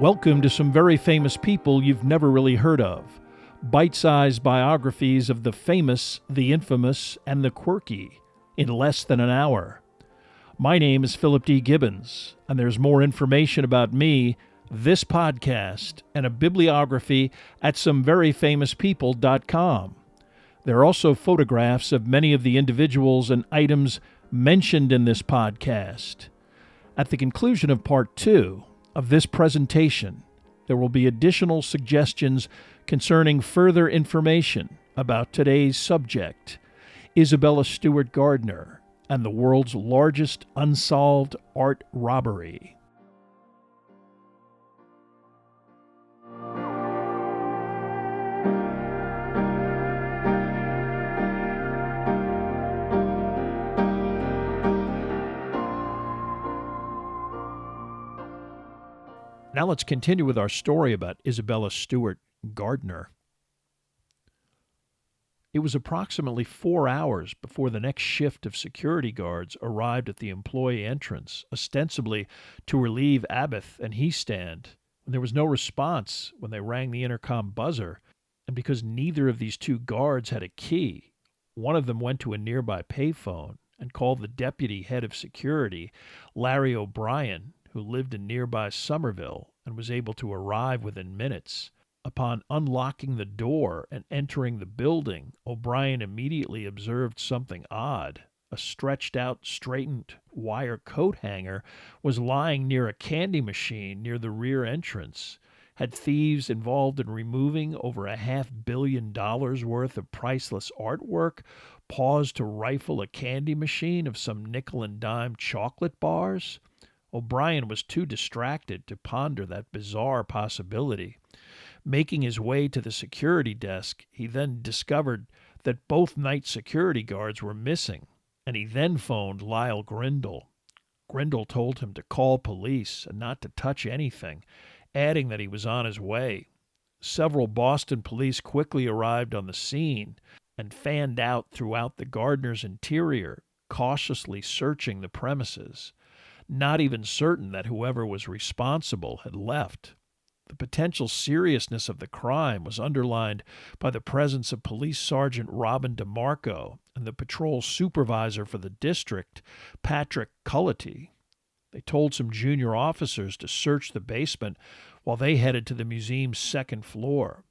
Welcome to some very famous people you've never really heard of. Bite-sized biographies of the famous, the infamous, and the quirky in less than an hour. My name is Philip D. Gibbons, and there's more information about me, this podcast, and a bibliography at someveryfamouspeople.com. There are also photographs of many of the individuals and items mentioned in this podcast. At the conclusion of Part 2 of this presentation, there will be additional suggestions concerning further information about today's subject, Isabella Stewart Gardner and the world's largest unsolved art robbery. Now let's continue with our story about Isabella Stewart Gardner. It was approximately 4 hours before the next shift of security guards arrived at the employee entrance, ostensibly to relieve Abbott and Heist, when there was no response when they rang the intercom buzzer, and because neither of these two guards had a key, one of them went to a nearby payphone and called the deputy head of security, Larry O'Brien, who lived in nearby Somerville and was able to arrive within minutes. Upon unlocking the door and entering the building, O'Brien immediately observed something odd. A stretched-out, straightened wire coat hanger was lying near a candy machine near the rear entrance. Had thieves involved in removing over $500 million worth of priceless artwork paused to rifle a candy machine of some nickel-and-dime chocolate bars? O'Brien was too distracted to ponder that bizarre possibility. Making his way to the security desk, he then discovered that both night security guards were missing, and he then phoned Lyle Grindle. Grindle told him to call police and not to touch anything, adding that he was on his way. Several Boston police quickly arrived on the scene and fanned out throughout the Gardner's interior, cautiously searching the premises, not even certain that whoever was responsible had left. The potential seriousness of the crime was underlined by the presence of Police Sergeant Robin DeMarco and the patrol supervisor for the district, Patrick Cullity. They told some junior officers to search the basement while they headed to the museum's second floor.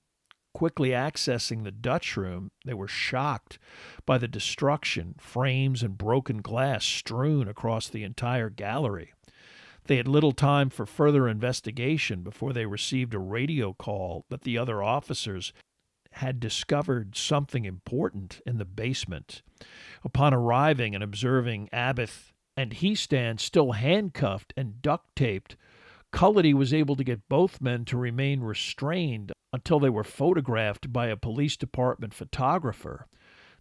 Quickly accessing the Dutch room, they were shocked by the destruction, frames and broken glass strewn across the entire gallery. They had little time for further investigation before they received a radio call that the other officers had discovered something important in the basement. Upon arriving and observing Abbott and Heist still handcuffed and duct-taped, Cullity was able to get both men to remain restrained until they were photographed by a police department photographer.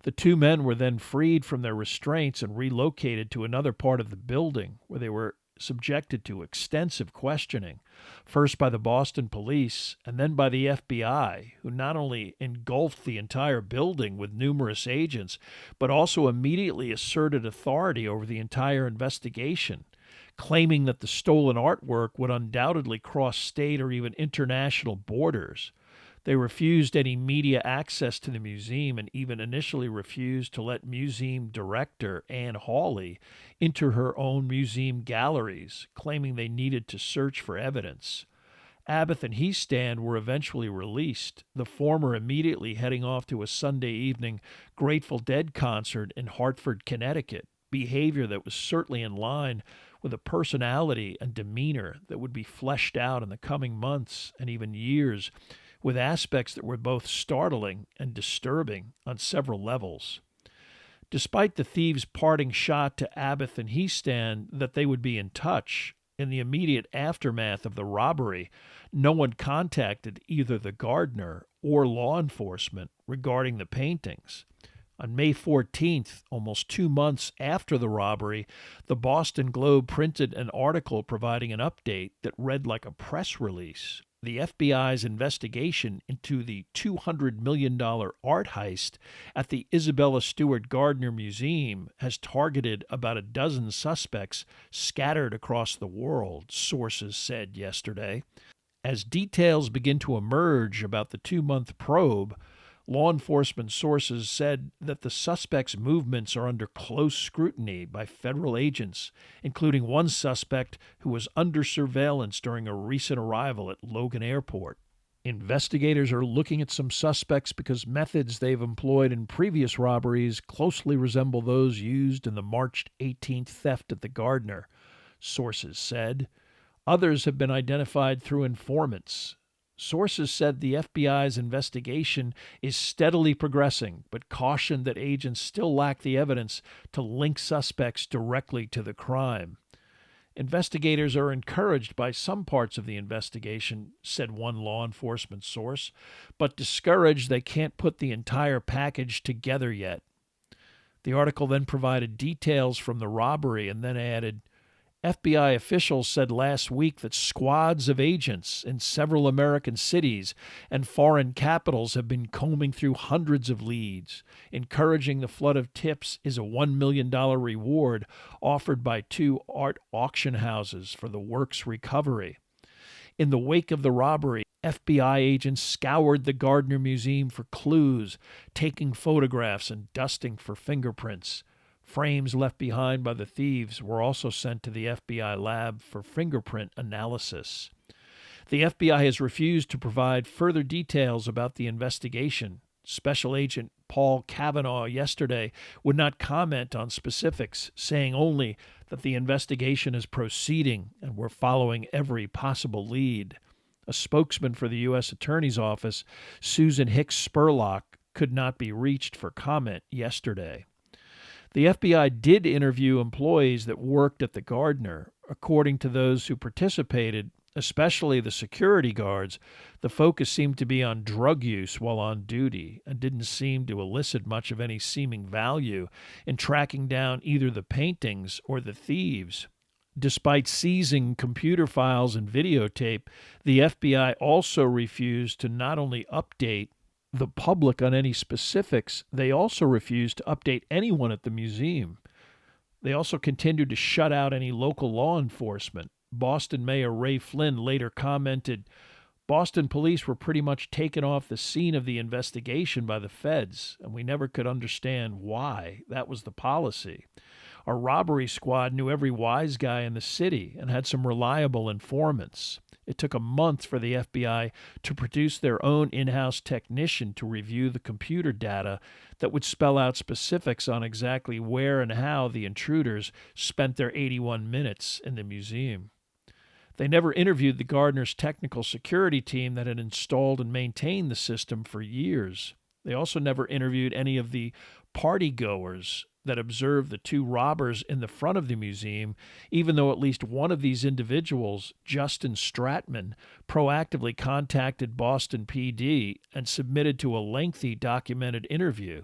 The two men were then freed from their restraints and relocated to another part of the building where they were subjected to extensive questioning, first by the Boston police and then by the FBI, who not only engulfed the entire building with numerous agents, but also immediately asserted authority over the entire investigation, claiming that the stolen artwork would undoubtedly cross state or even international borders. They refused any media access to the museum and even initially refused to let museum director Anne Hawley enter her own museum galleries, claiming they needed to search for evidence. Abbott and Heist were eventually released, the former immediately heading off to a Sunday evening Grateful Dead concert in Hartford, Connecticut, behavior that was certainly in line with a personality and demeanor that would be fleshed out in the coming months and even years, with aspects that were both startling and disturbing on several levels. Despite the thieves' parting shot to Abbott and Heist that they would be in touch, in the immediate aftermath of the robbery, no one contacted either the Gardner or law enforcement regarding the paintings. On May 14th, almost 2 months after the robbery, the Boston Globe printed an article providing an update that read like a press release. The FBI's investigation into the $200 million art heist at the Isabella Stewart Gardner Museum has targeted about a dozen suspects scattered across the world, sources said yesterday. As details begin to emerge about the 2-month probe, law enforcement sources said that the suspect's movements are under close scrutiny by federal agents, including one suspect who was under surveillance during a recent arrival at Logan Airport. Investigators are looking at some suspects because methods they've employed in previous robberies closely resemble those used in the March 18th theft at the Gardner, sources said. Others have been identified through informants. Sources said the FBI's investigation is steadily progressing, but cautioned that agents still lack the evidence to link suspects directly to the crime. Investigators are encouraged by some parts of the investigation, said one law enforcement source, but discouraged they can't put the entire package together yet. The article then provided details from the robbery and then added, FBI officials said last week that squads of agents in several American cities and foreign capitals have been combing through hundreds of leads. Encouraging the flood of tips is a $1 million reward offered by 2 art auction houses for the work's recovery. In the wake of the robbery, FBI agents scoured the Gardner Museum for clues, taking photographs and dusting for fingerprints. Frames left behind by the thieves were also sent to the FBI lab for fingerprint analysis. The FBI has refused to provide further details about the investigation. Special Agent Paul Kavanaugh yesterday would not comment on specifics, saying only that the investigation is proceeding and we're following every possible lead. A spokesman for the U.S. Attorney's Office, Susan Hicks Spurlock, could not be reached for comment yesterday. The FBI did interview employees that worked at the Gardner. According to those who participated, especially the security guards, the focus seemed to be on drug use while on duty and didn't seem to elicit much of any seeming value in tracking down either the paintings or the thieves. Despite seizing computer files and videotape, the FBI also refused to not only update the public on any specifics, they also refused to update anyone at the museum. They also continued to shut out any local law enforcement. Boston Mayor Ray Flynn later commented, Boston police were pretty much taken off the scene of the investigation by the feds, and we never could understand why. That was the policy. Our robbery squad knew every wise guy in the city and had some reliable informants. It took a month for the FBI to produce their own in-house technician to review the computer data that would spell out specifics on exactly where and how the intruders spent their 81 minutes in the museum. They never interviewed the Gardner's technical security team that had installed and maintained the system for years. They also never interviewed any of the partygoers that observed the 2 robbers in the front of the museum, even though at least one of these individuals, Justin Stratman, proactively contacted Boston PD and submitted to a lengthy documented interview.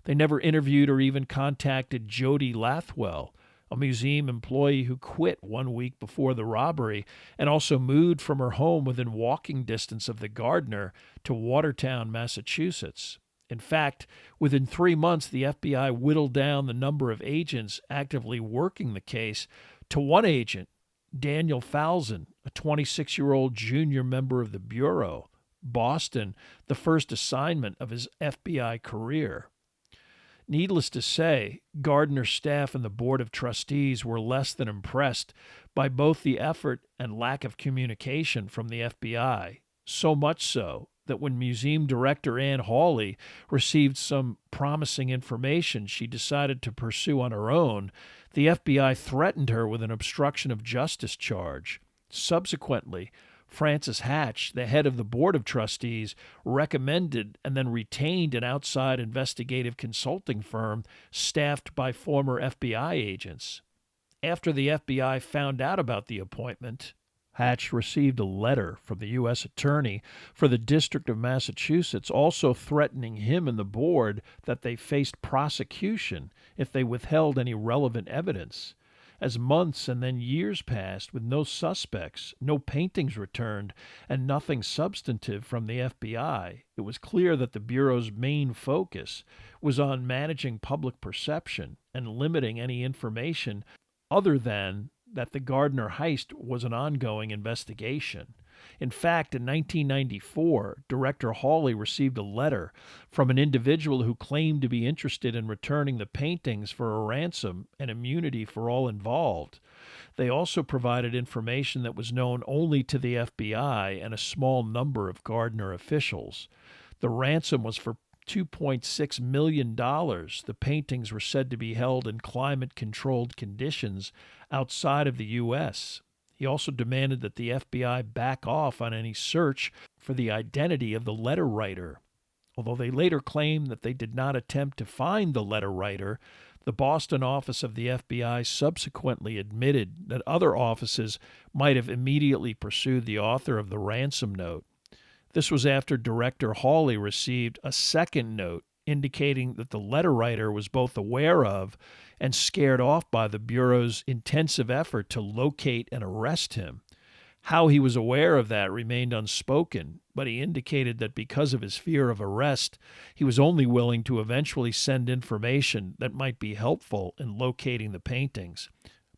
They never interviewed or even contacted Jody Lathwell, a museum employee who quit 1 week before the robbery and also moved from her home within walking distance of the Gardner to Watertown, Massachusetts. In fact, within 3 months, the FBI whittled down the number of agents actively working the case to one agent, Daniel Falzon, a 26-year-old junior member of the Bureau. Boston, the first assignment of his FBI career. Needless to say, Gardner's staff and the Board of Trustees were less than impressed by both the effort and lack of communication from the FBI, so much so that when Museum Director Ann Hawley received some promising information she decided to pursue on her own, the FBI threatened her with an obstruction of justice charge. Subsequently, Francis Hatch, the head of the Board of Trustees, recommended and then retained an outside investigative consulting firm staffed by former FBI agents. After the FBI found out about the appointment, Hatch received a letter from the U.S. Attorney for the District of Massachusetts also threatening him and the board that they faced prosecution if they withheld any relevant evidence. As months and then years passed with no suspects, no paintings returned, and nothing substantive from the FBI, it was clear that the Bureau's main focus was on managing public perception and limiting any information other than that the Gardner heist was an ongoing investigation. In fact, in 1994, Director Hawley received a letter from an individual who claimed to be interested in returning the paintings for a ransom and immunity for all involved. They also provided information that was known only to the FBI and a small number of Gardner officials. The ransom was for $2.6 million. The paintings were said to be held in climate-controlled conditions outside of the U.S. He also demanded that the FBI back off on any search for the identity of the letter writer. Although they later claimed that they did not attempt to find the letter writer, the Boston office of the FBI subsequently admitted that other offices might have immediately pursued the author of the ransom note. This was after Director Hawley received a second note indicating that the letter writer was both aware of and scared off by the Bureau's intensive effort to locate and arrest him. How he was aware of that remained unspoken, but he indicated that because of his fear of arrest, he was only willing to eventually send information that might be helpful in locating the paintings.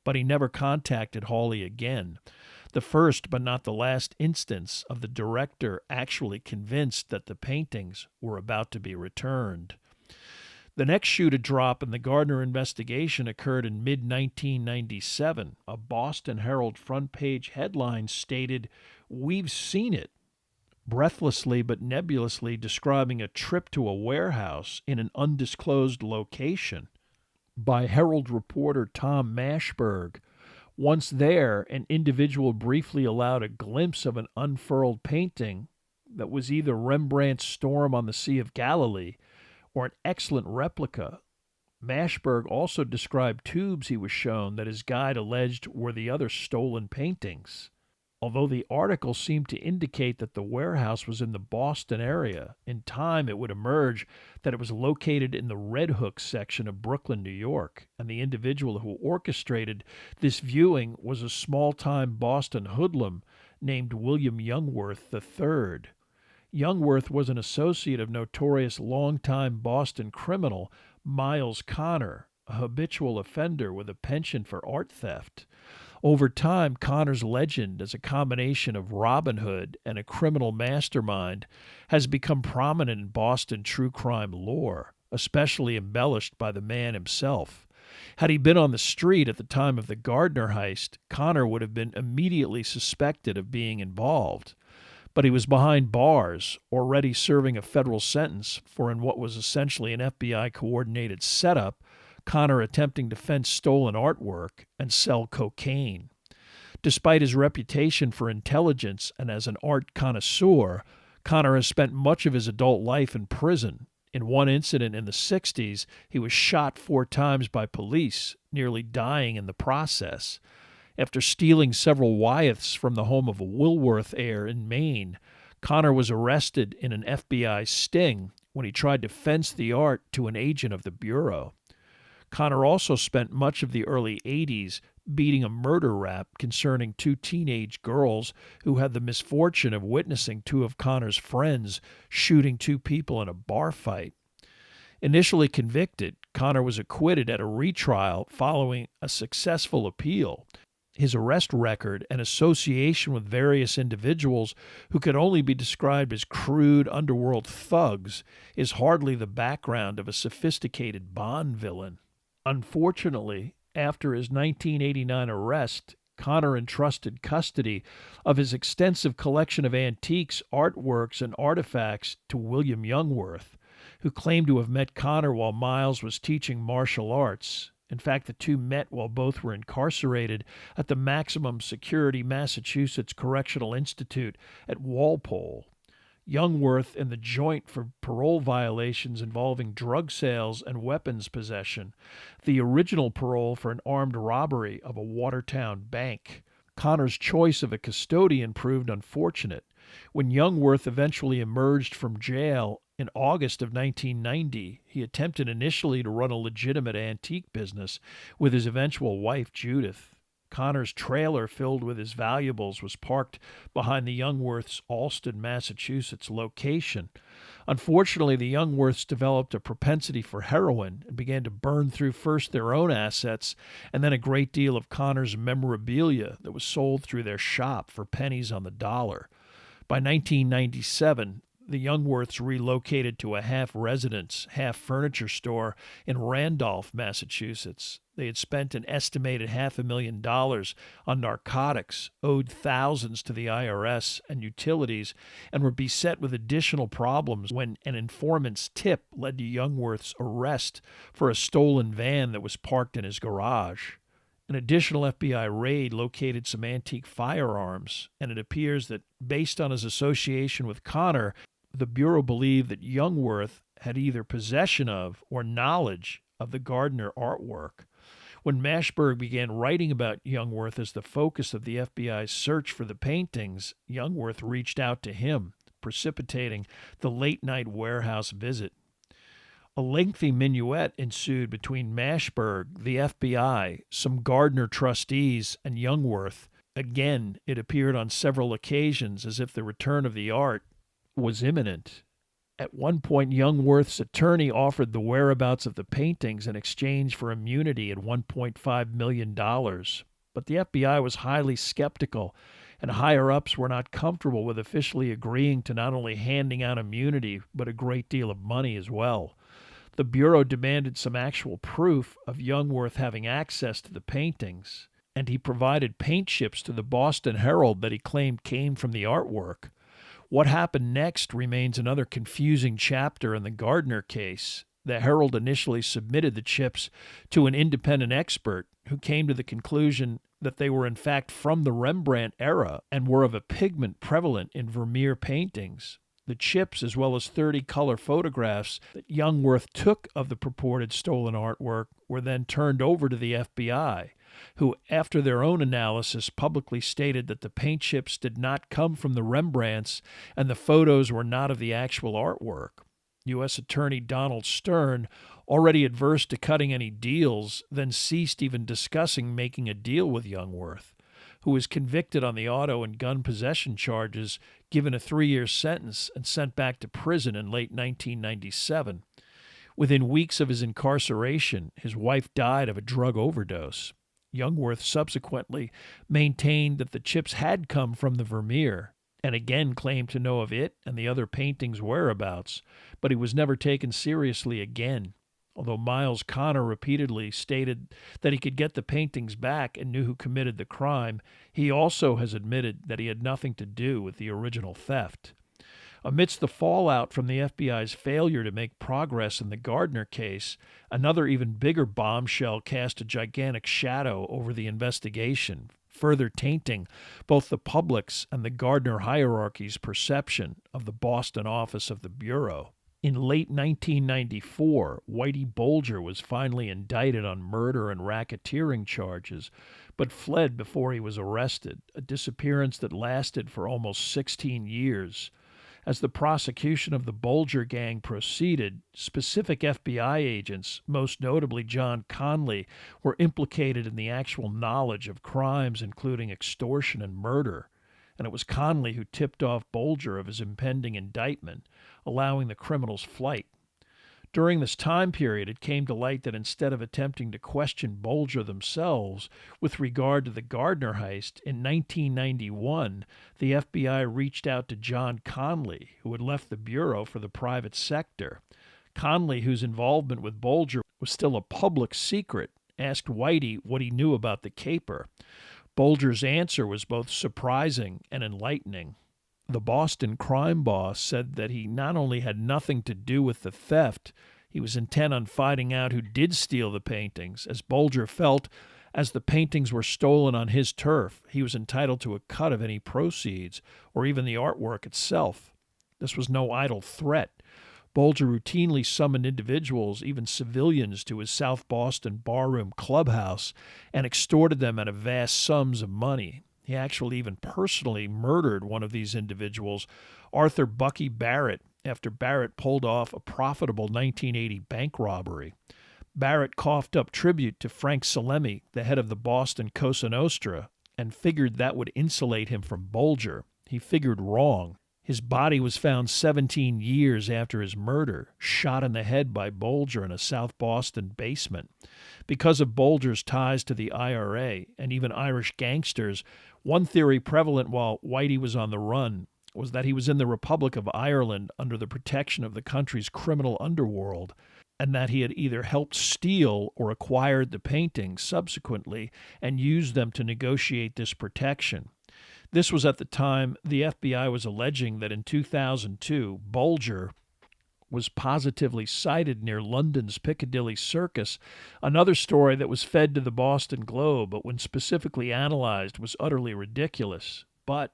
But he never contacted Hawley again. The first but not the last instance of the director actually convinced that the paintings were about to be returned. The next shoe to drop in the Gardner investigation occurred in mid-1997. A Boston Herald front-page headline stated, "We've seen it," breathlessly but nebulously describing a trip to a warehouse in an undisclosed location by Herald reporter Tom Mashberg. Once there, an individual briefly allowed a glimpse of an unfurled painting that was either Rembrandt's Storm on the Sea of Galilee or an excellent replica. Mashberg also described tubes he was shown that his guide alleged were the other stolen paintings. Although the article seemed to indicate that the warehouse was in the Boston area, in time it would emerge that it was located in the Red Hook section of Brooklyn, New York, and the individual who orchestrated this viewing was a small-time Boston hoodlum named William Youngworth III. Youngworth was an associate of notorious longtime Boston criminal Miles Connor, a habitual offender with a penchant for art theft. Over time, Connor's legend as a combination of Robin Hood and a criminal mastermind has become prominent in Boston true crime lore, especially embellished by the man himself. Had he been on the street at the time of the Gardner heist, Connor would have been immediately suspected of being involved. But he was behind bars, already serving a federal sentence for, in what was essentially an FBI-coordinated setup, Connor attempting to fence stolen artwork and sell cocaine. Despite his reputation for intelligence and as an art connoisseur, Connor has spent much of his adult life in prison. In one incident in the 60s, he was shot 4 times by police, nearly dying in the process. After stealing several Wyeths from the home of a Woolworth heir in Maine, Connor was arrested in an FBI sting when he tried to fence the art to an agent of the Bureau. Connor also spent much of the early 80s beating a murder rap concerning 2 teenage girls who had the misfortune of witnessing 2 of Connor's friends shooting 2 people in a bar fight. Initially convicted, Connor was acquitted at a retrial following a successful appeal. His arrest record and association with various individuals who could only be described as crude underworld thugs is hardly the background of a sophisticated Bond villain. Unfortunately, after his 1989 arrest, Connor entrusted custody of his extensive collection of antiques, artworks, and artifacts to William Youngworth, who claimed to have met Connor while Miles was teaching martial arts. In fact, the two met while both were incarcerated at the Maximum Security Massachusetts Correctional Institute at Walpole. Youngworth in the joint for parole violations involving drug sales and weapons possession, the original parole for an armed robbery of a Watertown bank. Connor's choice of a custodian proved unfortunate. When Youngworth eventually emerged from jail in August of 1990, he attempted initially to run a legitimate antique business with his eventual wife, Judith. Connor's trailer filled with his valuables was parked behind the Youngworths' Alston, Massachusetts location. Unfortunately, the Youngworths developed a propensity for heroin and began to burn through first their own assets and then a great deal of Connor's memorabilia that was sold through their shop for pennies on the dollar. By 1997, the Youngworths relocated to a half-residence, half-furniture store in Randolph, Massachusetts. They had spent an estimated $500,000 on narcotics, owed thousands to the IRS and utilities, and were beset with additional problems when an informant's tip led to Youngworth's arrest for a stolen van that was parked in his garage. An additional FBI raid located some antique firearms, and it appears that, based on his association with Connor, the Bureau believed that Youngworth had either possession of or knowledge of the Gardner artwork. When Mashberg began writing about Youngworth as the focus of the FBI's search for the paintings, Youngworth reached out to him, precipitating the late-night warehouse visit. A lengthy minuet ensued between Mashberg, the FBI, some Gardner trustees, and Youngworth. Again, it appeared on several occasions as if the return of the art was imminent. At one point, Youngworth's attorney offered the whereabouts of the paintings in exchange for immunity at $1.5 million. But the FBI was highly skeptical, and higher-ups were not comfortable with officially agreeing to not only handing out immunity, but a great deal of money as well. The Bureau demanded some actual proof of Youngworth having access to the paintings, and he provided paint chips to the Boston Herald that he claimed came from the artwork. What happened next remains another confusing chapter in the Gardner case. The Herald initially submitted the chips to an independent expert who came to the conclusion that they were in fact from the Rembrandt era and were of a pigment prevalent in Vermeer paintings. The chips, as well as 30 color photographs that Youngworth took of the purported stolen artwork, were then turned over to the FBI, who, after their own analysis, publicly stated that the paint chips did not come from the Rembrandts and the photos were not of the actual artwork. U.S. Attorney Donald Stern, already adverse to cutting any deals, then ceased even discussing making a deal with Youngworth, who was convicted on the auto and gun possession charges, given a 3-year sentence, and sent back to prison in late 1997. Within weeks of his incarceration, his wife died of a drug overdose. Youngworth subsequently maintained that the chips had come from the Vermeer, and again claimed to know of it and the other paintings' whereabouts, but he was never taken seriously again. Although Miles Connor repeatedly stated that he could get the paintings back and knew who committed the crime, he also has admitted that he had nothing to do with the original theft. Amidst the fallout from the FBI's failure to make progress in the Gardner case, another even bigger bombshell cast a gigantic shadow over the investigation, further tainting both the public's and the Gardner hierarchy's perception of the Boston office of the Bureau. In late 1994, Whitey Bulger was finally indicted on murder and racketeering charges, but fled before he was arrested, a disappearance that lasted for almost 16 years. As the prosecution of the Bulger gang proceeded, specific FBI agents, most notably John Conley, were implicated in the actual knowledge of crimes including extortion and murder, and it was Conley who tipped off Bulger of his impending indictment, allowing the criminal's flight. During this time period, it came to light that instead of attempting to question Bulger themselves with regard to the Gardner heist, in 1991, the FBI reached out to John Conley, who had left the Bureau for the private sector. Conley, whose involvement with Bulger was still a public secret, asked Whitey what he knew about the caper. Bulger's answer was both surprising and enlightening. The Boston crime boss said that he not only had nothing to do with the theft, he was intent on finding out who did steal the paintings, as Bulger felt as the paintings were stolen on his turf, he was entitled to a cut of any proceeds, or even the artwork itself. This was no idle threat. Bulger routinely summoned individuals, even civilians, to his South Boston barroom clubhouse and extorted them out of vast sums of money. He actually even personally murdered one of these individuals, Arthur Bucky Barrett, after Barrett pulled off a profitable 1980 bank robbery. Barrett coughed up tribute to Frank Salemi, the head of the Boston Cosa Nostra, and figured that would insulate him from Bolger. He figured wrong. His body was found 17 years after his murder, shot in the head by Bolger in a South Boston basement. Because of Bolger's ties to the IRA and even Irish gangsters, one theory prevalent while Whitey was on the run was that he was in the Republic of Ireland under the protection of the country's criminal underworld, and that he had either helped steal or acquired the paintings subsequently and used them to negotiate this protection. This was at the time the FBI was alleging that in 2002, Bolger was positively sighted near London's Piccadilly Circus, another story that was fed to the Boston Globe, but when specifically analyzed was utterly ridiculous. But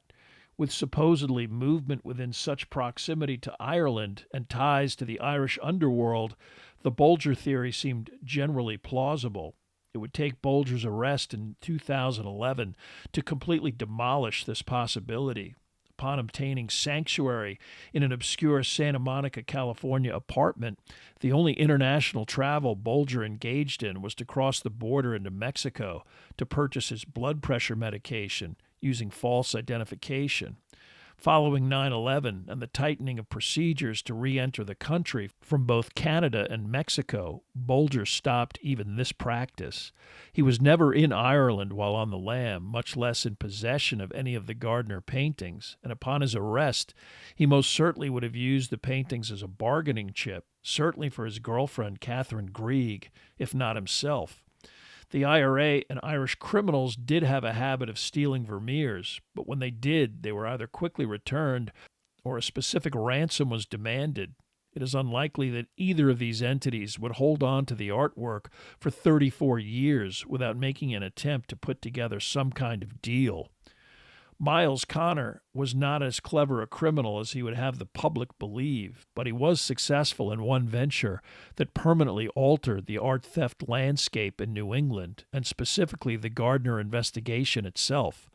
with supposedly movement within such proximity to Ireland and ties to the Irish underworld, the Bolger theory seemed generally plausible. It would take Bolger's arrest in 2011 to completely demolish this possibility. Upon obtaining sanctuary in an obscure Santa Monica, California apartment, the only international travel Bolger engaged in was to cross the border into Mexico to purchase his blood pressure medication using false identification. Following 9/11 and the tightening of procedures to re-enter the country from both Canada and Mexico, Bolger stopped even this practice. He was never in Ireland while on the lam, much less in possession of any of the Gardner paintings, and upon his arrest, he most certainly would have used the paintings as a bargaining chip, certainly for his girlfriend Catherine Grieg, if not himself. The IRA and Irish criminals did have a habit of stealing Vermeers, but when they did, they were either quickly returned or a specific ransom was demanded. It is unlikely that either of these entities would hold on to the artwork for 34 years without making an attempt to put together some kind of deal. Miles Connor was not as clever a criminal as he would have the public believe, but he was successful in one venture that permanently altered the art theft landscape in New England, and specifically the Gardner investigation itself.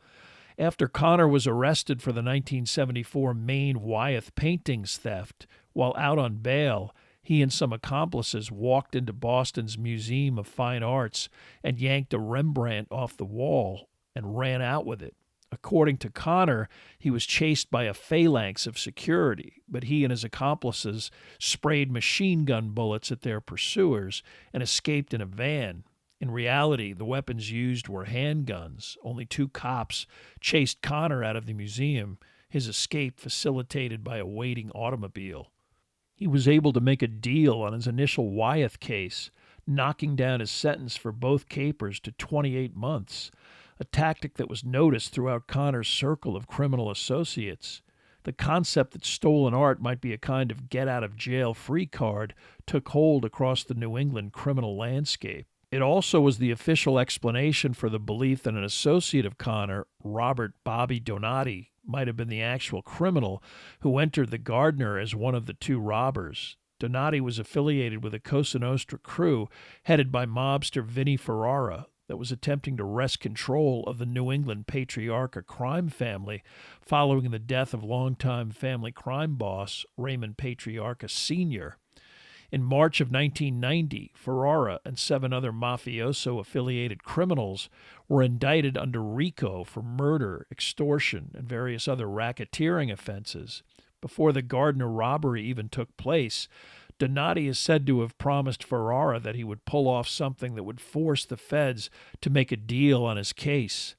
After Connor was arrested for the 1974 Maine Wyeth paintings theft, while out on bail, he and some accomplices walked into Boston's Museum of Fine Arts and yanked a Rembrandt off the wall and ran out with it. According to Connor, he was chased by a phalanx of security, but he and his accomplices sprayed machine gun bullets at their pursuers and escaped in a van. In reality, the weapons used were handguns. Only 2 cops chased Connor out of the museum, his escape facilitated by a waiting automobile. He was able to make a deal on his initial Wyeth case, knocking down his sentence for both capers to 28 months. A tactic that was noticed throughout Connor's circle of criminal associates. The concept that stolen art might be a kind of get-out-of-jail-free card took hold across the New England criminal landscape. It also was the official explanation for the belief that an associate of Connor, Robert Bobby Donati, might have been the actual criminal who entered the Gardner as one of the 2 robbers. Donati was affiliated with a Cosa Nostra crew headed by mobster Vinnie Ferrara, that was attempting to wrest control of the New England Patriarcha crime family following the death of longtime family crime boss Raymond Patriarcha Sr. In March of 1990, Ferrara and 7 other mafioso-affiliated criminals were indicted under RICO for murder, extortion, and various other racketeering offenses. Before the Gardner robbery even took place, Donati is said to have promised Ferrara that he would pull off something that would force the feds to make a deal on his case.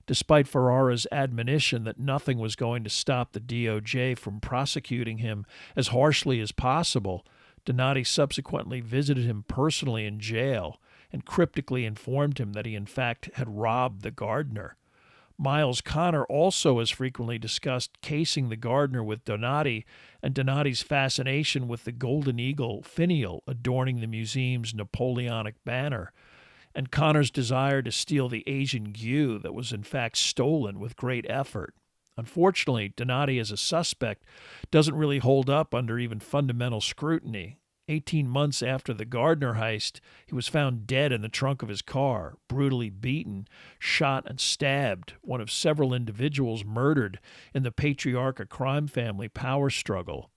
Despite Ferrara's admonition that nothing was going to stop the DOJ from prosecuting him as harshly as possible, Donati subsequently visited him personally in jail and cryptically informed him that he in fact had robbed the Gardner. Miles Connor also has frequently discussed casing the Gardner with Donati and Donati's fascination with the golden eagle finial adorning the museum's Napoleonic banner, and Connor's desire to steal the Asian gear that was in fact stolen with great effort. Unfortunately, Donati as a suspect doesn't really hold up under even fundamental scrutiny. 18 months after the Gardner heist, he was found dead in the trunk of his car, brutally beaten, shot, and stabbed, one of several individuals murdered in the Patriarcha crime family power struggle.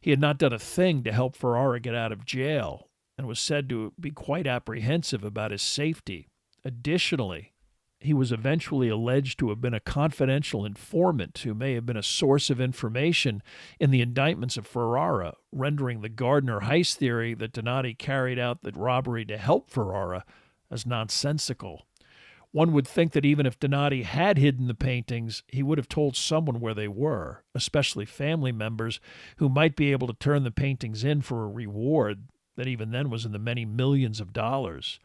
He had not done a thing to help Ferrara get out of jail. and was said to be quite apprehensive about his safety. Additionally, he was eventually alleged to have been a confidential informant who may have been a source of information in the indictments of Ferrara, rendering the Gardner heist theory that Donati carried out the robbery to help Ferrara as nonsensical. One would think that even if Donati had hidden the paintings, he would have told someone where they were, especially family members who might be able to turn the paintings in for a reward that even then was in the many millions of dollars.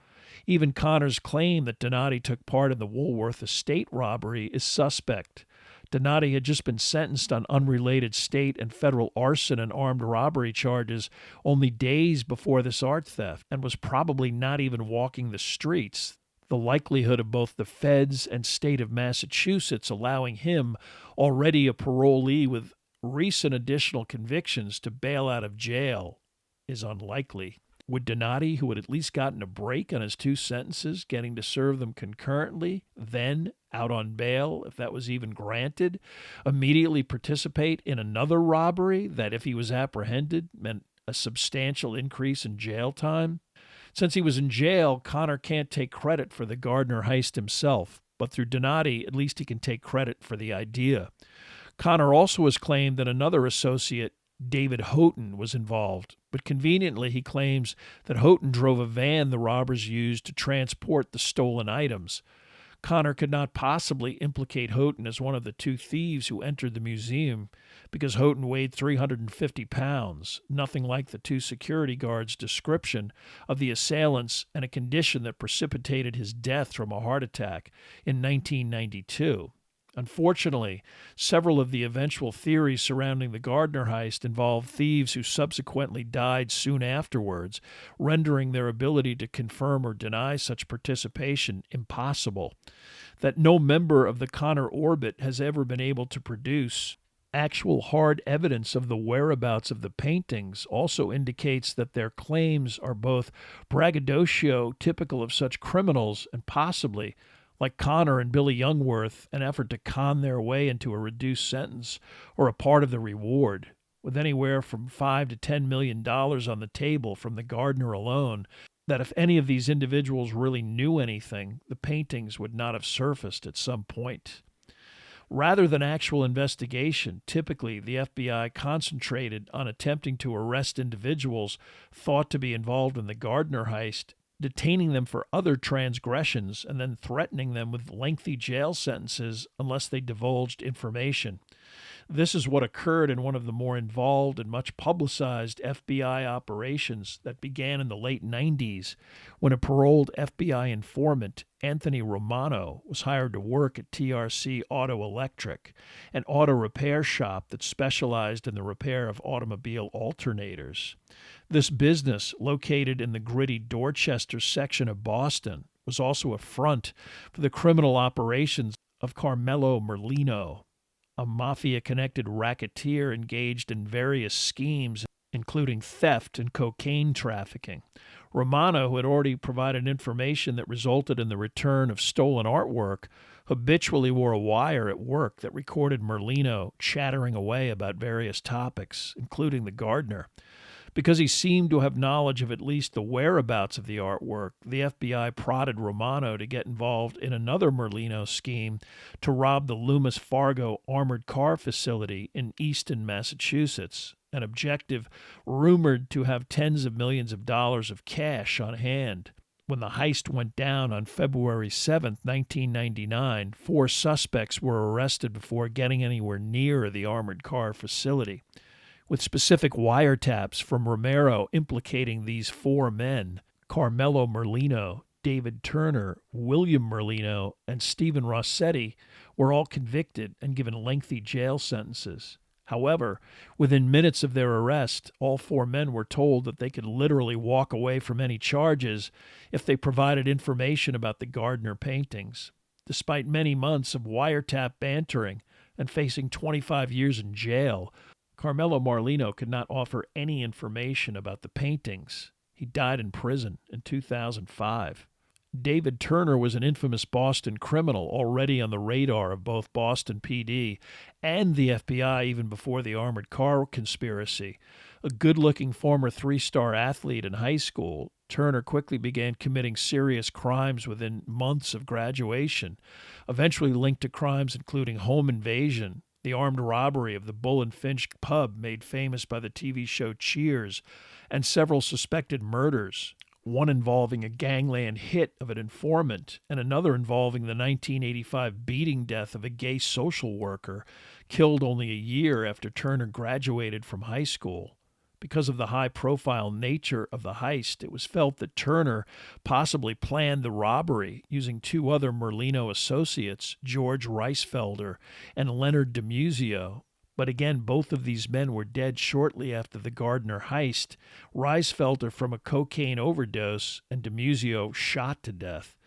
Even Connor's claim that Donati took part in the Woolworth estate robbery is suspect. Donati had just been sentenced on unrelated state and federal arson and armed robbery charges only days before this art theft, and was probably not even walking the streets. The likelihood of both the feds and state of Massachusetts allowing him, already a parolee with recent additional convictions, to bail out of jail is unlikely. Would Donati, who had at least gotten a break on his 2 sentences, getting to serve them concurrently, then out on bail, if that was even granted, immediately participate in another robbery that, if he was apprehended, meant a substantial increase in jail time? Since he was in jail, Connor can't take credit for the Gardner heist himself, but through Donati, at least he can take credit for the idea. Connor also has claimed that another associate, David Houghton, was involved, but conveniently he claims that Houghton drove a van the robbers used to transport the stolen items. Connor could not possibly implicate Houghton as one of the 2 thieves who entered the museum because Houghton weighed 350 pounds, nothing like the 2 security guards' description of the assailants and a condition that precipitated his death from a heart attack in 1992. Unfortunately, several of the eventual theories surrounding the Gardner heist involved thieves who subsequently died soon afterwards, rendering their ability to confirm or deny such participation impossible. That no member of the Connor orbit has ever been able to produce actual hard evidence of the whereabouts of the paintings also indicates that their claims are both braggadocio typical of such criminals and possibly, like Connor and Billy Youngworth, an effort to con their way into a reduced sentence or a part of the reward, with anywhere from $5 to $10 million on the table from the Gardner alone, that if any of these individuals really knew anything, the paintings would not have surfaced at some point. Rather than actual investigation, typically the FBI concentrated on attempting to arrest individuals thought to be involved in the Gardner heist, detaining them for other transgressions, and then threatening them with lengthy jail sentences unless they divulged information. This is what occurred in one of the more involved and much publicized FBI operations that began in the late 90s when a paroled FBI informant, Anthony Romano, was hired to work at TRC Auto Electric, an auto repair shop that specialized in the repair of automobile alternators. This business, located in the gritty Dorchester section of Boston, was also a front for the criminal operations of Carmelo Merlino, a mafia-connected racketeer engaged in various schemes, including theft and cocaine trafficking. Romano, who had already provided information that resulted in the return of stolen artwork, habitually wore a wire at work that recorded Merlino chattering away about various topics, including the Gardner. Because he seemed to have knowledge of at least the whereabouts of the artwork, the FBI prodded Romano to get involved in another Merlino scheme to rob the Loomis Fargo armored car facility in Easton, Massachusetts, an objective rumored to have tens of millions of dollars of cash on hand. When the heist went down on February 7, 1999, 4 suspects were arrested before getting anywhere near the armored car facility, with specific wiretaps from Romero implicating these 4 men: Carmelo Merlino, David Turner, William Merlino, and Stephen Rossetti, were all convicted and given lengthy jail sentences. However, within minutes of their arrest, all 4 men were told that they could literally walk away from any charges if they provided information about the Gardner paintings. Despite many months of wiretap bantering and facing 25 years in jail, Carmelo Merlino could not offer any information about the paintings. He died in prison in 2005. David Turner was an infamous Boston criminal already on the radar of both Boston PD and the FBI even before the armored car conspiracy. A good-looking former three-star athlete in high school, Turner quickly began committing serious crimes within months of graduation, eventually linked to crimes including home invasion, the armed robbery of the Bull and Finch pub made famous by the TV show Cheers, and several suspected murders, one involving a gangland hit of an informant and another involving the 1985 beating death of a gay social worker killed only a year after Turner graduated from high school. Because of the high-profile nature of the heist, it was felt that Turner possibly planned the robbery using two other Merlino associates, George Reisfelder and Leonard DiMuzio. But again, both of these men were dead shortly after the Gardner heist, Reisfelder from a cocaine overdose and DiMuzio shot to death.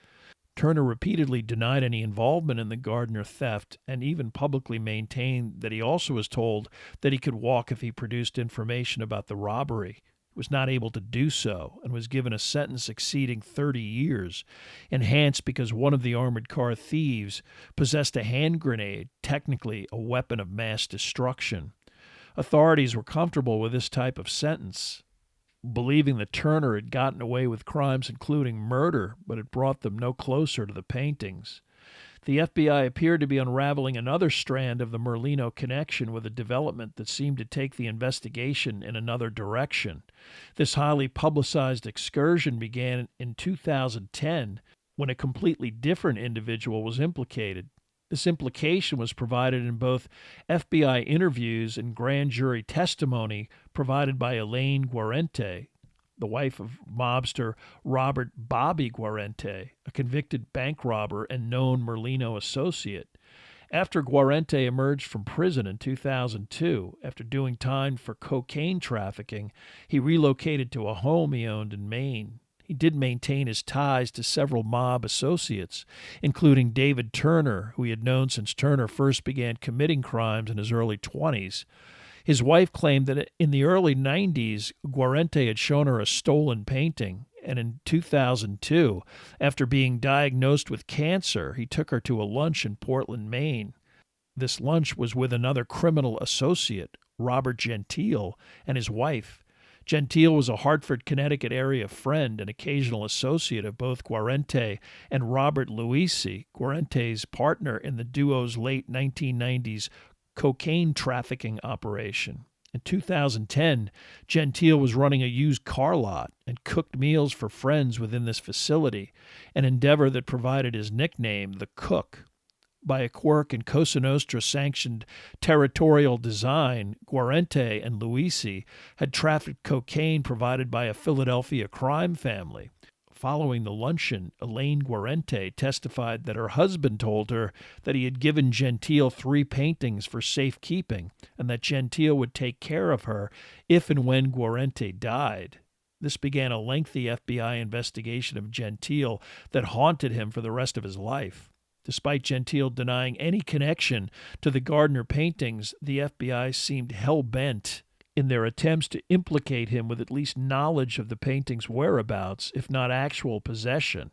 Turner repeatedly denied any involvement in the Gardner theft and even publicly maintained that he also was told that he could walk if he produced information about the robbery. He was not able to do so and was given a sentence exceeding 30 years, enhanced because one of the armored car thieves possessed a hand grenade, technically a weapon of mass destruction. Authorities were comfortable with this type of sentence, believing that Turner had gotten away with crimes including murder, but it brought them no closer to the paintings. The FBI appeared to be unraveling another strand of the Merlino connection with a development that seemed to take the investigation in another direction. This highly publicized excursion began in 2010 when a completely different individual was implicated. This implication was provided in both FBI interviews and grand jury testimony provided by Elaine Guarente, the wife of mobster Robert Bobby Guarente, a convicted bank robber and known Merlino associate. After Guarente emerged from prison in 2002, after doing time for cocaine trafficking, he relocated to a home he owned in Maine. He did maintain his ties to several mob associates, including David Turner, who he had known since Turner first began committing crimes in his early 20s. His wife claimed that in the early 90s, Guarente had shown her a stolen painting, and in 2002, after being diagnosed with cancer, he took her to a lunch in Portland, Maine. This lunch was with another criminal associate, Robert Gentile, and his wife. Gentile was a Hartford, Connecticut area friend and occasional associate of both Guarente and Robert Luisi, Guarente's partner in the duo's late 1990s cocaine trafficking operation. In 2010, Gentile was running a used car lot and cooked meals for friends within this facility, an endeavor that provided his nickname, the Cook. By a quirk in Cosa Nostra-sanctioned territorial design, Guarente and Luisi had trafficked cocaine provided by a Philadelphia crime family. Following the luncheon, Elaine Guarente testified that her husband told her that he had given Gentile 3 paintings for safekeeping and that Gentile would take care of her if and when Guarente died. This began a lengthy FBI investigation of Gentile that haunted him for the rest of his life. Despite Gentile denying any connection to the Gardner paintings, the FBI seemed hell-bent in their attempts to implicate him with at least knowledge of the painting's whereabouts, if not actual possession.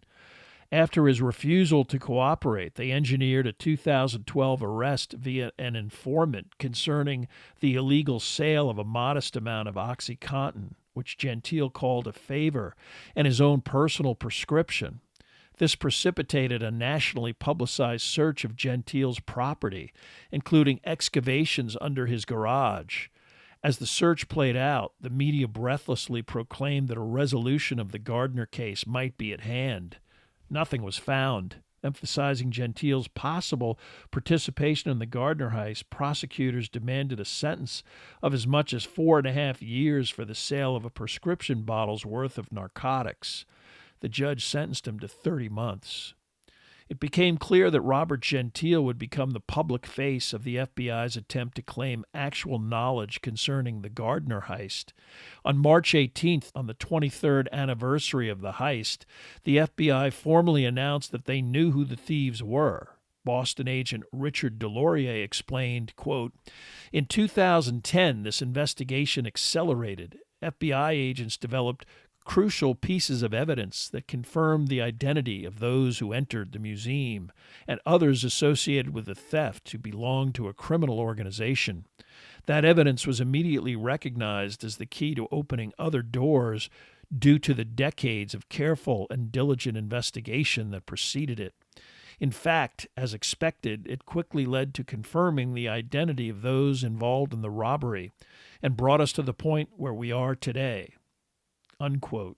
After his refusal to cooperate, they engineered a 2012 arrest via an informant concerning the illegal sale of a modest amount of OxyContin, which Gentile called a favor, and his own personal prescription. This precipitated a nationally publicized search of Gentile's property, including excavations under his garage. As the search played out, the media breathlessly proclaimed that a resolution of the Gardner case might be at hand. Nothing was found. Emphasizing Gentile's possible participation in the Gardner heist, prosecutors demanded a sentence of as much as 4.5 years for the sale of a prescription bottle's worth of narcotics. The judge sentenced him to 30 months. It became clear that Robert Gentile would become the public face of the FBI's attempt to claim actual knowledge concerning the Gardner heist. On March 18th, on the 23rd anniversary of the heist, the FBI formally announced that they knew who the thieves were. Boston agent Richard Delorier explained, quote, "In 2010, this investigation accelerated. FBI agents developed crucial pieces of evidence that confirmed the identity of those who entered the museum and others associated with the theft who belonged to a criminal organization. That evidence was immediately recognized as the key to opening other doors due to the decades of careful and diligent investigation that preceded it. In fact, as expected, it quickly led to confirming the identity of those involved in the robbery and brought us to the point where we are today." Unquote.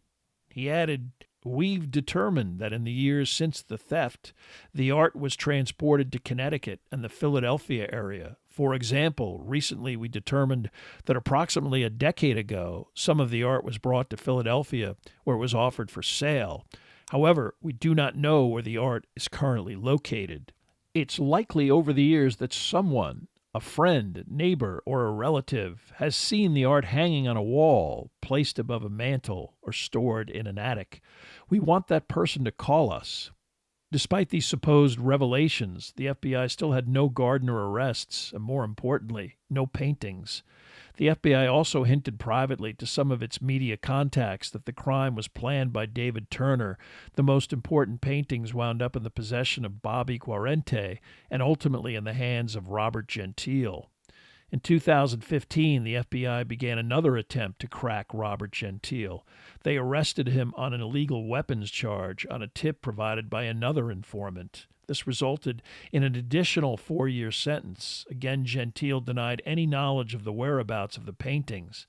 He added, "We've determined that in the years since the theft, the art was transported to Connecticut and the Philadelphia area. For example, recently we determined that approximately a decade ago, some of the art was brought to Philadelphia where it was offered for sale. However, we do not know where the art is currently located. It's likely over the years that someone, a friend, neighbor, or a relative, has seen the art hanging on a wall, placed above a mantel, or stored in an attic. We want that person to call us." Despite these supposed revelations, the FBI still had no Gardner arrests, and more importantly, no paintings. The FBI also hinted privately to some of its media contacts that the crime was planned by David Turner. The most important paintings wound up in the possession of Bobby Guarente and ultimately in the hands of Robert Gentile. In 2015, the FBI began another attempt to crack Robert Gentile. They arrested him on an illegal weapons charge on a tip provided by another informant. This resulted in an additional 4-year sentence. Again, Gentile denied any knowledge of the whereabouts of the paintings.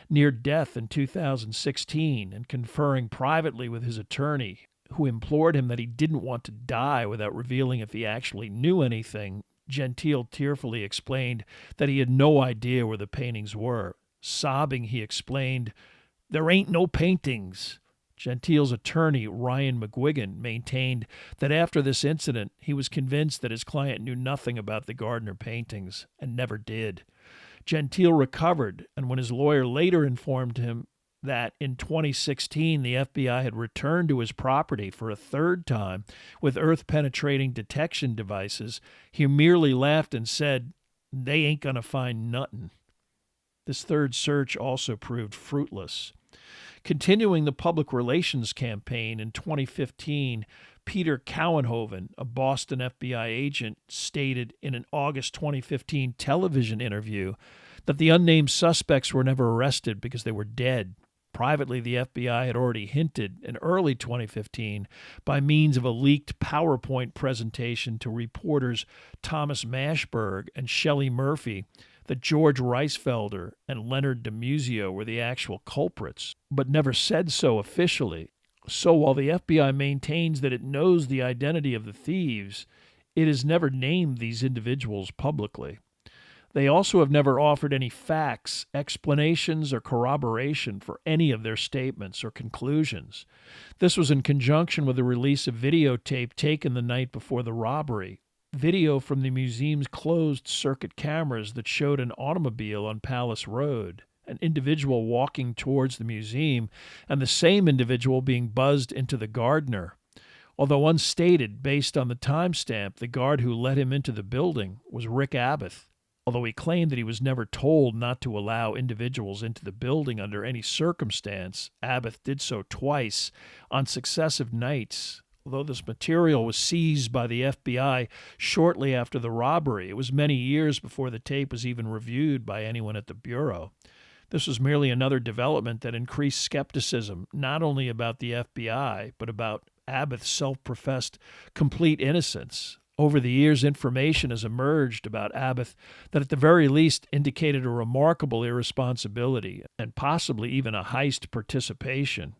Near death in 2016, and conferring privately with his attorney, who implored him that he didn't want to die without revealing if he actually knew anything, Gentile tearfully explained that he had no idea where the paintings were. Sobbing, he explained, "There ain't no paintings." Gentile's attorney, Ryan McGuigan, maintained that after this incident, he was convinced that his client knew nothing about the Gardner paintings, and never did. Gentile recovered, and when his lawyer later informed him that in 2016 the FBI had returned to his property for a third time with earth-penetrating detection devices, he merely laughed and said, "They ain't gonna find nothin'." This third search also proved fruitless. Continuing the public relations campaign in 2015, Peter Cowenhoven, a Boston FBI agent, stated in an August 2015 television interview that the unnamed suspects were never arrested because they were dead. Privately, the FBI had already hinted in early 2015 by means of a leaked PowerPoint presentation to reporters Thomas Mashberg and Shelley Murphy that George Reisfelder and Leonard DiMuzio were the actual culprits, but never said so officially. So while the FBI maintains that it knows the identity of the thieves, it has never named these individuals publicly. They also have never offered any facts, explanations, or corroboration for any of their statements or conclusions. This was in conjunction with the release of videotape taken the night before the robbery, video from the museum's closed-circuit cameras that showed an automobile on Palace Road, an individual walking towards the museum, and the same individual being buzzed into the Gardner. Although unstated, based on the timestamp, the guard who let him into the building was Rick Abbott. Although he claimed that he was never told not to allow individuals into the building under any circumstance, Abbott did so twice on successive nights. Although this material was seized by the FBI shortly after the robbery, it was many years before the tape was even reviewed by anyone at the Bureau. This was merely another development that increased skepticism, not only about the FBI, but about Abbott's self-professed complete innocence. Over the years, information has emerged about Abbott that at the very least indicated a remarkable irresponsibility and possibly even a heist participation.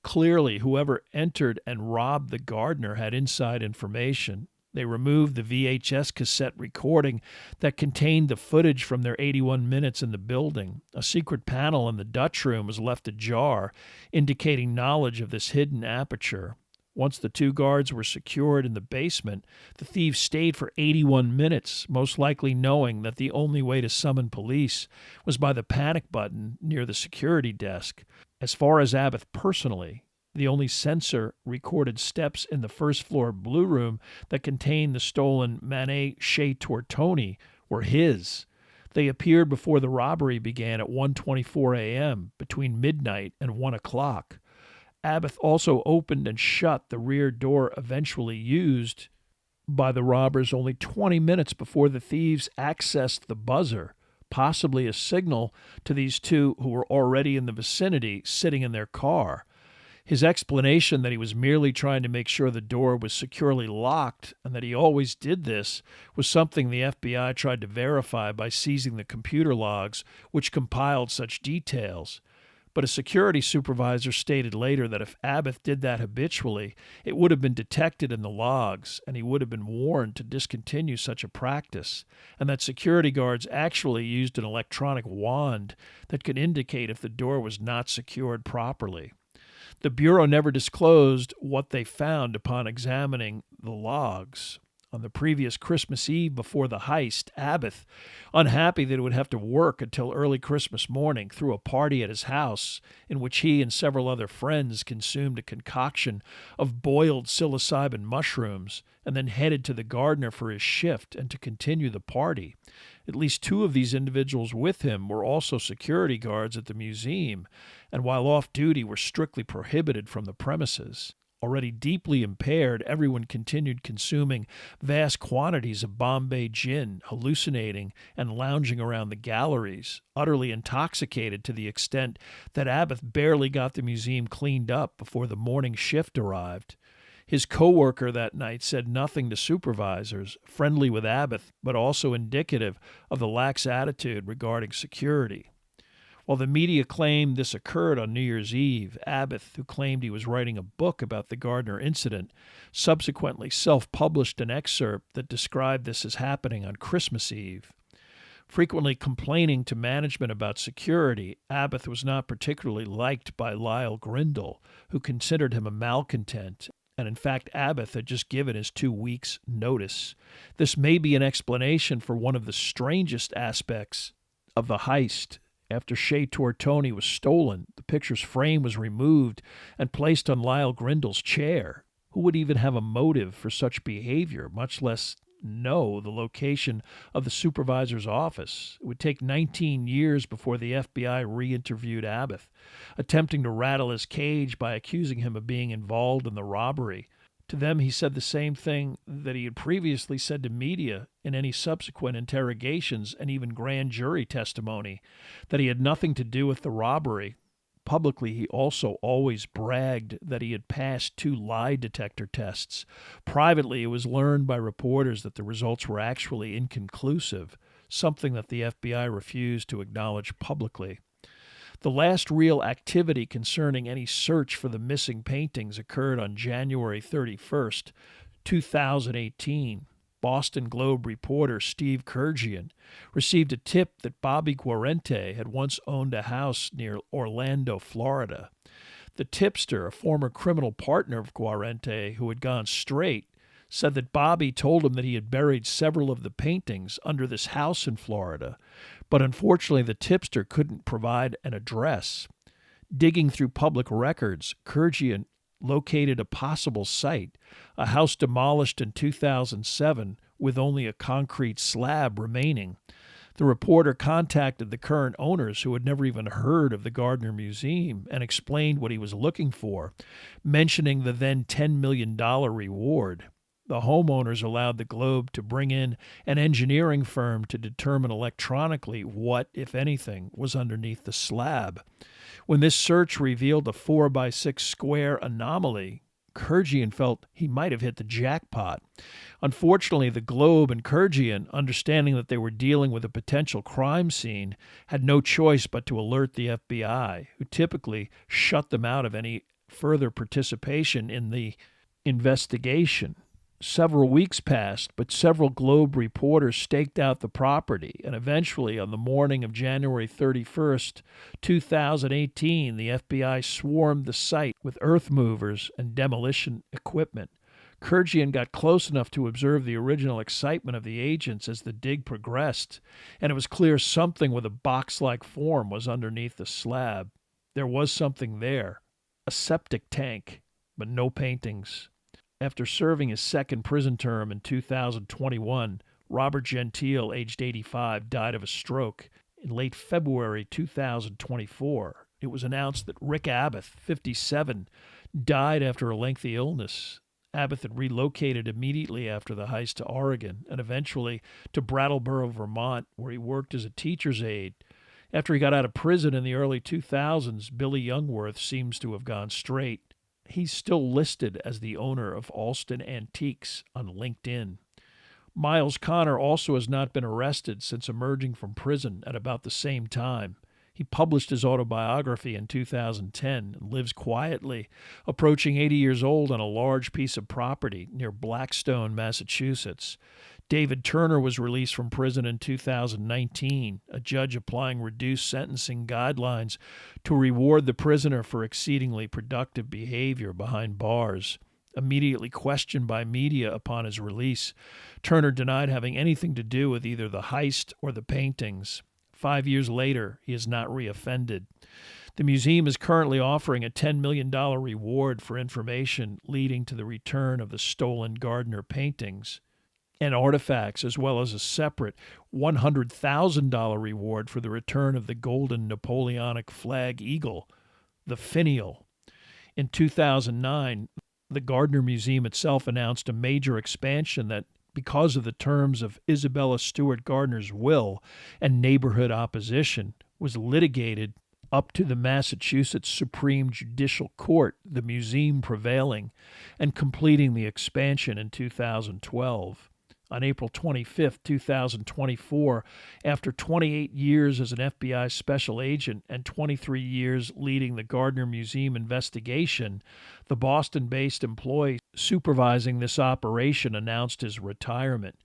Clearly, whoever entered and robbed the Gardner had inside information. They removed the VHS cassette recording that contained the footage from their 81 minutes in the building. A secret panel in the Dutch room was left ajar, indicating knowledge of this hidden aperture. Once the two guards were secured in the basement, the thieves stayed for 81 minutes, most likely knowing that the only way to summon police was by the panic button near the security desk. As far as Abbott personally, the only sensor recorded steps in the first-floor blue room that contained the stolen Manet Chez Tortoni were his. They appeared before the robbery began at 1:24 a.m., between midnight and 1 o'clock. Abbott also opened and shut the rear door eventually used by the robbers only 20 minutes before the thieves accessed the buzzer, possibly a signal to these two who were already in the vicinity sitting in their car. His explanation that he was merely trying to make sure the door was securely locked and that he always did this was something the FBI tried to verify by seizing the computer logs which compiled such details. But a security supervisor stated later that if Abbott did that habitually, it would have been detected in the logs, and he would have been warned to discontinue such a practice, and that security guards actually used an electronic wand that could indicate if the door was not secured properly. The Bureau never disclosed what they found upon examining the logs. On the previous Christmas Eve before the heist, Abbott, unhappy that he would have to work until early Christmas morning, threw a party at his house in which he and several other friends consumed a concoction of boiled psilocybin mushrooms and then headed to the Gardner for his shift and to continue the party. At least two of these individuals with him were also security guards at the museum, and while off duty were strictly prohibited from the premises. Already deeply impaired, everyone continued consuming vast quantities of Bombay gin, hallucinating and lounging around the galleries, utterly intoxicated to the extent that Abbott barely got the museum cleaned up before the morning shift arrived. His co-worker that night said nothing to supervisors, friendly with Abbott, but also indicative of the lax attitude regarding security. While the media claimed this occurred on New Year's Eve, Abbott, who claimed he was writing a book about the Gardner incident, subsequently self-published an excerpt that described this as happening on Christmas Eve. Frequently complaining to management about security, Abbott was not particularly liked by Lyle Grindle, who considered him a malcontent, and in fact Abbott had just given his 2 weeks' notice. This may be an explanation for one of the strangest aspects of the heist. After Shea Tortoni was stolen, the picture's frame was removed and placed on Lyle Grindle's chair. Who would even have a motive for such behavior, much less know the location of the supervisor's office? It would take 19 years before the FBI re-interviewed Abbott, attempting to rattle his cage by accusing him of being involved in the robbery. To them, he said the same thing that he had previously said to media in any subsequent interrogations and even grand jury testimony, that he had nothing to do with the robbery. Publicly, he also always bragged that he had passed 2 lie detector tests. Privately, it was learned by reporters that the results were actually inconclusive, something that the FBI refused to acknowledge publicly. The last real activity concerning any search for the missing paintings occurred on January 31st, 2018. Boston Globe reporter Steve Kurgian received a tip that Bobby Guarente had once owned a house near Orlando, Florida. The tipster, a former criminal partner of Guarente who had gone straight, said that Bobby told him that he had buried several of the paintings under this house in Florida, but unfortunately the tipster couldn't provide an address. Digging through public records, Kurgian located a possible site, a house demolished in 2007 with only a concrete slab remaining. The reporter contacted the current owners, who had never even heard of the Gardner Museum, and explained what he was looking for, mentioning the then $10 million reward. The homeowners allowed the Globe to bring in an engineering firm to determine electronically what, if anything, was underneath the slab. When this search revealed a 4x6 square anomaly, Kurgian felt he might have hit the jackpot. Unfortunately, the Globe and Kurgian, understanding that they were dealing with a potential crime scene, had no choice but to alert the FBI, who typically shut them out of any further participation in the investigation. Several weeks passed, but several Globe reporters staked out the property, and eventually, on the morning of January 31st, 2018, the FBI swarmed the site with earth movers and demolition equipment. Kurgian got close enough to observe the original excitement of the agents as the dig progressed, and it was clear something with a box-like form was underneath the slab. There was something there, a septic tank, but no paintings. After serving his second prison term in 2021, Robert Gentile, aged 85, died of a stroke. In late February 2024, it was announced that Rick Abbott, 57, died after a lengthy illness. Abbott had relocated immediately after the heist to Oregon and eventually to Brattleboro, Vermont, where he worked as a teacher's aide. After he got out of prison in the early 2000s, Billy Youngworth seems to have gone straight. He's still listed as the owner of Alston Antiques on LinkedIn. Miles Connor also has not been arrested since emerging from prison at about the same time. He published his autobiography in 2010 and lives quietly, approaching 80 years old on a large piece of property near Blackstone, Massachusetts. David Turner was released from prison in 2019, a judge applying reduced sentencing guidelines to reward the prisoner for exceedingly productive behavior behind bars. Immediately questioned by media upon his release, Turner denied having anything to do with either the heist or the paintings. 5 years later, he has not reoffended. The museum is currently offering a $10 million reward for information leading to the return of the stolen Gardner paintings and artifacts, as well as a separate $100,000 reward for the return of the golden Napoleonic flag eagle, the finial. In 2009, the Gardner Museum itself announced a major expansion that, because of the terms of Isabella Stewart Gardner's will and neighborhood opposition, was litigated up to the Massachusetts Supreme Judicial Court, the museum prevailing and completing the expansion in 2012. On April 25, 2024, after 28 years as an FBI special agent and 23 years leading the Gardner Museum investigation, the Boston-based employee supervising this operation announced his retirement.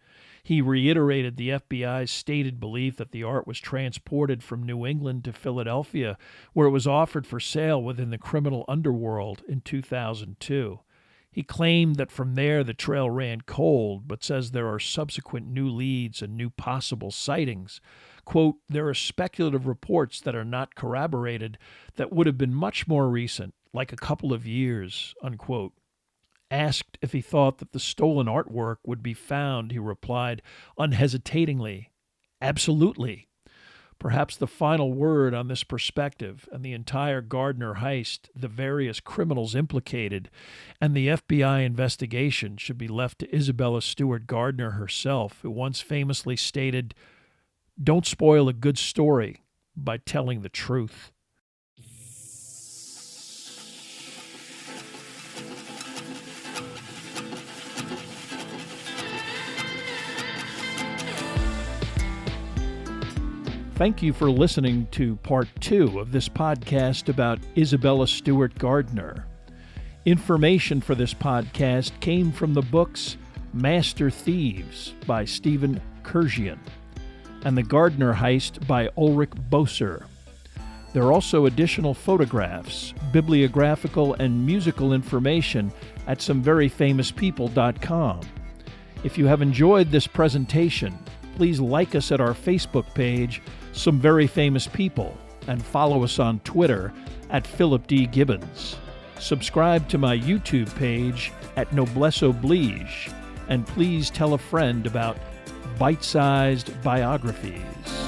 He reiterated the FBI's stated belief that the art was transported from New England to Philadelphia, where it was offered for sale within the criminal underworld in 2002. He claimed that from there the trail ran cold, but says there are subsequent new leads and new possible sightings. Quote, there are speculative reports that are not corroborated that would have been much more recent, like a couple of years, unquote. Asked if he thought that the stolen artwork would be found, he replied unhesitatingly, absolutely. Perhaps the final word on this perspective and the entire Gardner heist, the various criminals implicated, and the FBI investigation should be left to Isabella Stewart Gardner herself, who once famously stated, "Don't spoil a good story by telling the truth." Thank you for listening to part 2 of this podcast about Isabella Stewart Gardner. Information for this podcast came from the books Master Thieves by Stephen Kurzian and The Gardner Heist by Ulrich Boser. There are also additional photographs, bibliographical, and musical information at someveryfamouspeople.com. If you have enjoyed this presentation, please like us at our Facebook page, Some Very Famous People, and follow us on Twitter at Philip D. Gibbons. Subscribe to my YouTube page at Noblesse Oblige, and please tell a friend about bite-sized biographies.